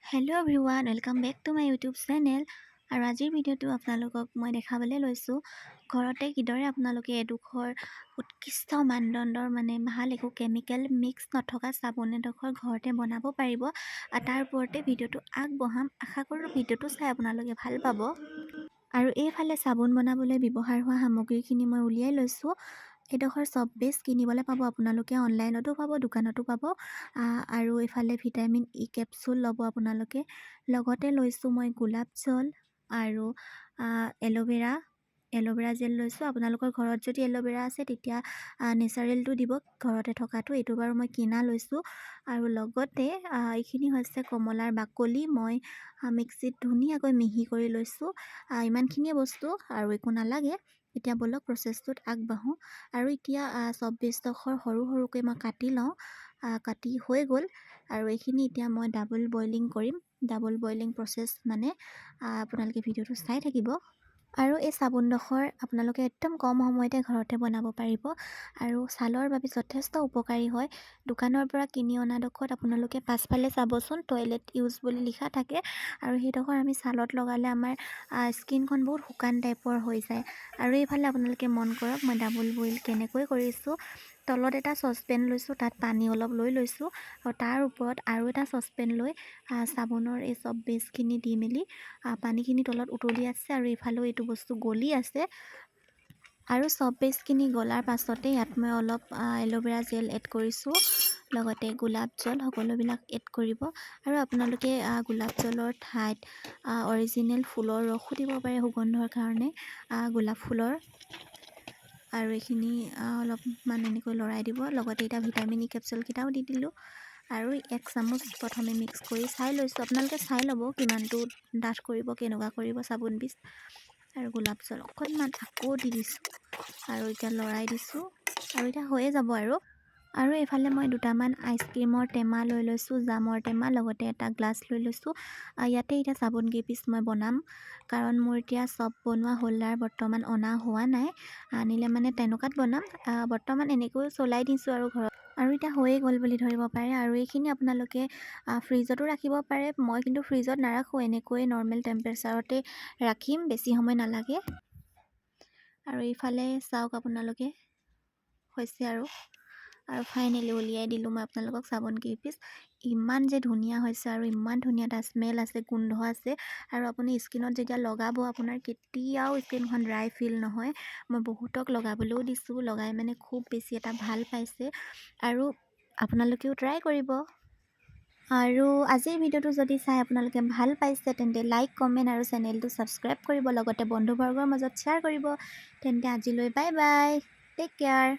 Hello' everyone, welcome back to my YouTube channel. আৰু আজিৰ ভিডিঅ'টো আপোনালোকক মই দেখাবলৈ লৈছোঁ ঘৰতে কিদৰে আপোনালোকে এডোখৰ উৎকৃষ্ট মানদণ্ডৰ ভাল একো কেমিকেল মিক্স নথকা চাবোন এডোখৰ ঘৰতে বনাব পাৰিব। তাৰ ওপৰতে ভিডিঅ'টো আগবঢ়াম। আশা কৰোঁ ভিডিঅ'টো চাই আপোনালোকে ভাল পাব। আৰু এইফালে চাবোন বনাবলৈ ব্যৱহাৰ হোৱা সামগ্ৰীখিনি মই উলিয়াই লৈছোঁ। এইডোখৰ চব বেছ কিনিবলৈ পাব, আপোনালোকে অনলাইনতো পাব, দোকানতো পাব। আৰু এইফালে ভিটামিন ই কেপচুল ল'ব আপোনালোকে। লগতে লৈছোঁ মই গোলাপ জল আৰু এল'ভেৰা জেল লৈছোঁ। আপোনালোকৰ ঘৰত যদি এল'ভেৰা আছে তেতিয়া নেচাৰেলটো দিব, ঘৰতে থকাটো। এইটো বাৰু মই কিনা লৈছোঁ। আৰু লগতে এইখিনি হৈছে কমলাৰ বাকলি, মই মিক্সিত ধুনীয়াকৈ মিহি কৰি লৈছোঁ। ইমানখিনিয়ে বস্তু আৰু একো নালাগে। এতিয়া ব'লক প্ৰচেছটোত আগবাঢ়োঁ। আৰু এতিয়া চব বেছডোখৰ সৰু সৰুকৈ মই কাটি লওঁ। কাটি হৈ গ'ল। আৰু এইখিনি এতিয়া মই ডাবল বইলিং কৰিম। ডাবল বইলিং প্ৰচেছ আপোনালোকে ভিডিঅ'টো চাই থাকিব। আৰু এই চাবোনডোখৰ আপোনালোকে একদম কম সময়তে ঘৰতে বনাব পাৰিব আৰু ছালৰ বাবে যথেষ্ট উপকাৰী হয়। দোকানৰ পৰা কিনি অনাডোখৰত আপোনালোকে পাছফালে চাবচোন টয়লেট ইউজ বুলি লিখা থাকে। আৰু সেইডোখৰ আমি ছালত লগালে আমাৰ স্কিনখন বহুত শুকান টাইপৰ হৈ যায়। আৰু এইফালে আপোনালোকে মন কৰক মই ডাবল বইল কেনেকৈ কৰিছোঁ। তলত এটা চচপেন লৈছোঁ, তাত পানী অলপ লৈ লৈছোঁ। আৰু তাৰ ওপৰত আৰু এটা চচপেন লৈ চাবোনৰ এই চব বেছখিনি দি মেলি পানীখিনি তলত উতলি আছে আৰু এইফালেও এইটো বস্তু গলি আছে। আৰু চব বেছখিনি গলাৰ পাছতে ইয়াত মই অলপ এল'ভেৰা জেল এড কৰিছোঁ, লগতে গোলাপ জল, সকলোবিলাক এড কৰিব। আৰু আপোনালোকে গোলাপ জলৰ ঠাইত অৰিজিনেল ফুলৰ ৰসো দিব পাৰে সুগন্ধৰ কাৰণে, গোলাপ ফুলৰ। আৰু এইখিনি অলপমান এনেকৈ লৰাই দিব। লগতে এতিয়া ভিটামিন ই কেপচুলকেইটাও দি দিলোঁ। আৰু 1 চামুচ প্ৰথমে মিক্স কৰি চাই লৈছোঁ। আপোনালোকে চাই ল'ব কিমানটো ডাঠ কৰিব, কেনেকুৱা কৰিব চাবোন পিচ। আৰু গোলাপ জল অকণমান আকৌ দি দিছোঁ আৰু এতিয়া লৰাই দিছোঁ। আৰু এতিয়া হৈয়ে যাব। আৰু এইফালে মই দুটামান আইচক্ৰীমৰ টেমা লৈ লৈছোঁ, জামৰ টেমা, লগতে এটা গ্লাছ লৈ লৈছোঁ। ইয়াতে এতিয়া চাবোন কেইপিচ মই বনাম, কাৰণ মোৰ এতিয়া চব বনোৱা হোল্ডাৰ বৰ্তমান অনা হোৱা নাই। আনিলে তেনেকুৱাত বনাম। বৰ্তমান এনেকৈ চলাই দিছোঁ আৰু ঘৰত। আৰু এতিয়া হৈয়ে গ'ল বুলি ধৰিব পাৰে। আৰু এইখিনি আপোনালোকে ফ্ৰিজতো ৰাখিব পাৰে। মই কিন্তু ফ্ৰিজত নাৰাখোঁ, এনেকৈ নৰ্মেল টেম্পাৰেচাৰতে ৰাখিম, বেছি সময় নালাগে। আৰু এইফালে চাওক আপোনালোকে হৈছে আৰু ফাইনেলি উলিয়াই দিলোঁ মই আপোনালোকক চাবোন কেইপিচ। ইমান যে ধুনীয়া হৈছে আৰু ইমান ধুনীয়া এটা স্মেল আছে, গোন্ধ আছে। আৰু আপুনি স্কিনত যেতিয়া লগাব আপোনাৰ কেতিয়াও স্কিনখন ড্ৰাই ফিল নহয়। মই বহুতক লগাবলৈও দিছোঁ, লগাই খুব বেছি এটা ভাল পাইছে। আৰু আপোনালোকেও ট্ৰাই কৰিব। আৰু আজিৰ ভিডিঅ'টো যদি চাই আপোনালোকে ভাল পাইছে তেন্তে লাইক, কমেণ্ট আৰু চেনেলটো ছাবস্ক্ৰাইব কৰিব, লগতে বন্ধুবৰ্গৰ মাজত শ্বেয়াৰ কৰিব। তেন্তে আজিলৈ বাই বাই, টেক কেয়াৰ।